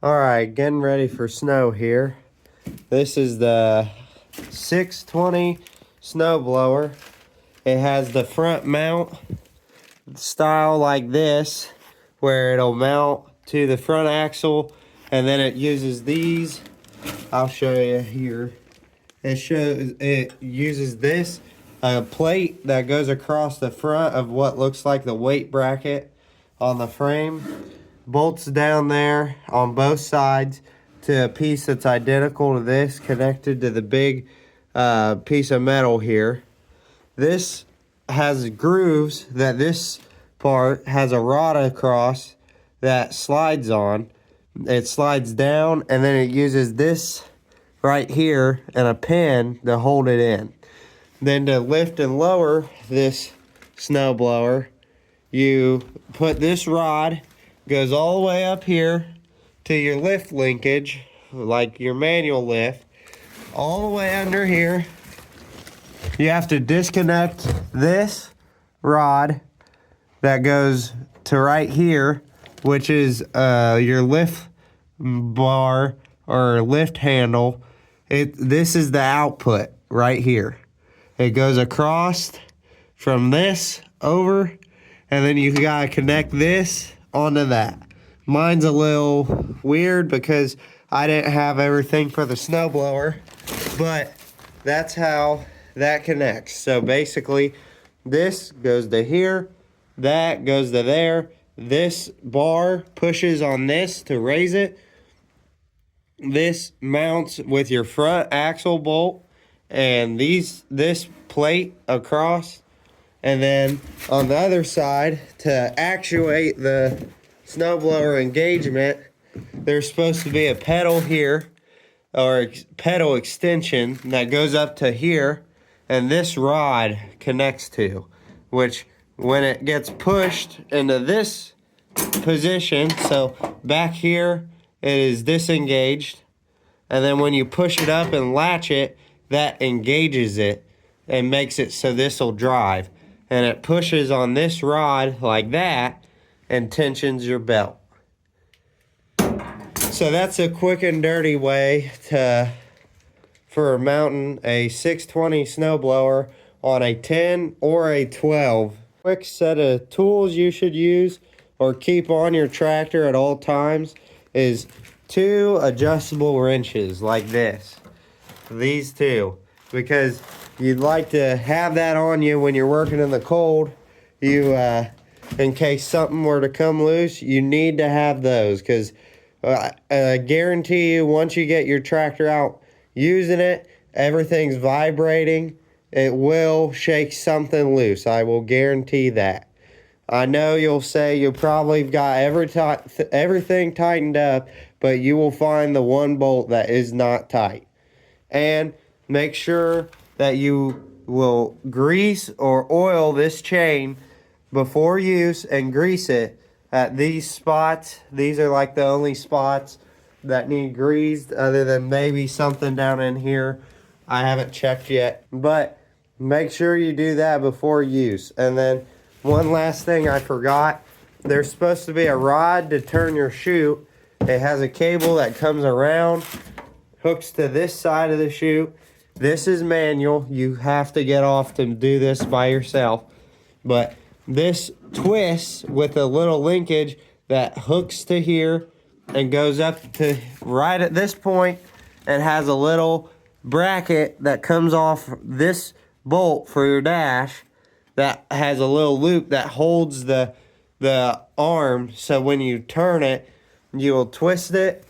Alright, getting ready for snow here. This is the 620 snowblower. It has the front mount style like this, where it'll mount to the front axle, and then it uses these. I'll show you here. It uses this plate that goes across the front of what looks like the weight bracket on the frame. Bolts down there on both sides to a piece that's identical to this, connected to the big piece of metal here. This has grooves that this part has a rod across that slides on. It slides down, and then it uses this right here and a pin to hold it in. Then to lift and lower this snowblower, you put this rod, goes all the way up here to your lift linkage, like your manual lift, all the way under here. You have to disconnect this rod that goes to right here, which is your lift bar or lift handle. This is the output right here. It goes across from this over, and then you gotta connect this onto that. Mine's a little weird because I didn't have everything for the snowblower, but that's how that connects. So basically, this goes to here, that goes to there. This bar pushes on this to raise it. This mounts with your front axle bolt and this plate across. And then on the other side, to actuate the snowblower engagement, there's supposed to be a pedal here, or pedal extension that goes up to here, and this rod connects to, which when it gets pushed into this position, so back here it is disengaged, and then when you push it up and latch it, that engages it and makes it so this will drive. And it pushes on this rod like that and tensions your belt. So that's a quick and dirty way for mounting a 620 snowblower on a 10 or a 12. Quick set of tools you should use or keep on your tractor at all times is 2 adjustable wrenches like this. These 2, because you'd like to have that on you when you're working in the cold. In case something were to come loose, you need to have those, because I guarantee you, once you get your tractor out using it, everything's vibrating. It will shake something loose. I will guarantee that. I know you'll say you probably got everything tightened up, but you will find the one bolt that is not tight. And make sure that you will grease or oil this chain before use, and grease it at these spots. These are like the only spots that need greased, other than maybe something down in here. I haven't checked yet, but make sure you do that before use. And then one last thing I forgot, there's supposed to be a rod to turn your chute. It has a cable that comes around, hooks to this side of the chute. This is manual. You have to get off to do this by yourself. But this twists with a little linkage that hooks to here and goes up to right at this point, and has a little bracket that comes off this bolt for your dash that has a little loop that holds the arm. So when you turn it, you will twist it.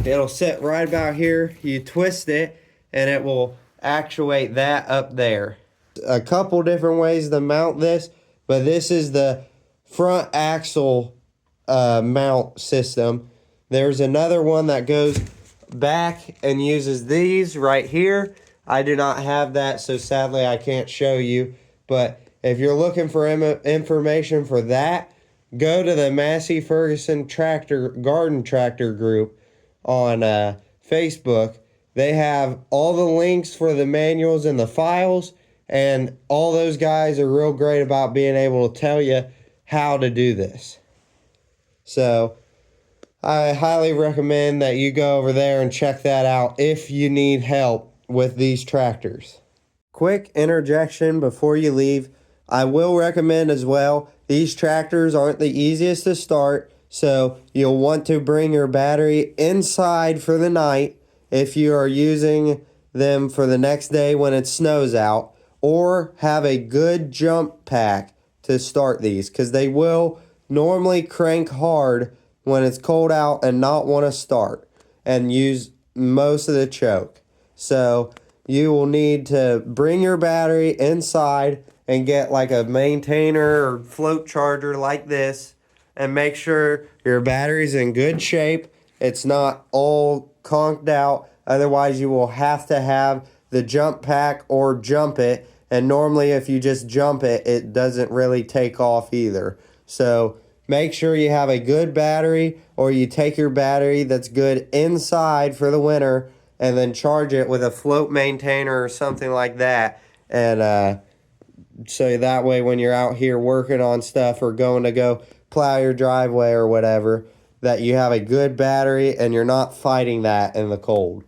It'll sit right about here. You twist it, and it will actuate that up there. A couple different ways to mount this, but this is the front axle mount system. There's another one that goes back and uses these right here. I do not have that, so sadly I can't show you. But if you're looking for information for that, go to the Massey Ferguson Garden Tractor group on Facebook. They have all the links for the manuals and the files, and all those guys are real great about being able to tell you how to do this. So I highly recommend that you go over there and check that out if you need help with these tractors. Quick interjection before you leave. I will recommend as well, these tractors aren't the easiest to start, so you'll want to bring your battery inside for the night if you are using them for the next day when it snows out, or have a good jump pack to start these, because they will normally crank hard when it's cold out and not want to start and use most of the choke. So you will need to bring your battery inside and get like a maintainer or float charger like this, and make sure your battery's in good shape. It's not all conked out. Otherwise, you will have to have the jump pack or jump it. And normally, if you just jump it, it doesn't really take off either. So make sure you have a good battery, or you take your battery that's good inside for the winter and then charge it with a float maintainer or something like that. And so that way when you're out here working on stuff or going to go plow your driveway or whatever, that you have a good battery and you're not fighting that in the cold.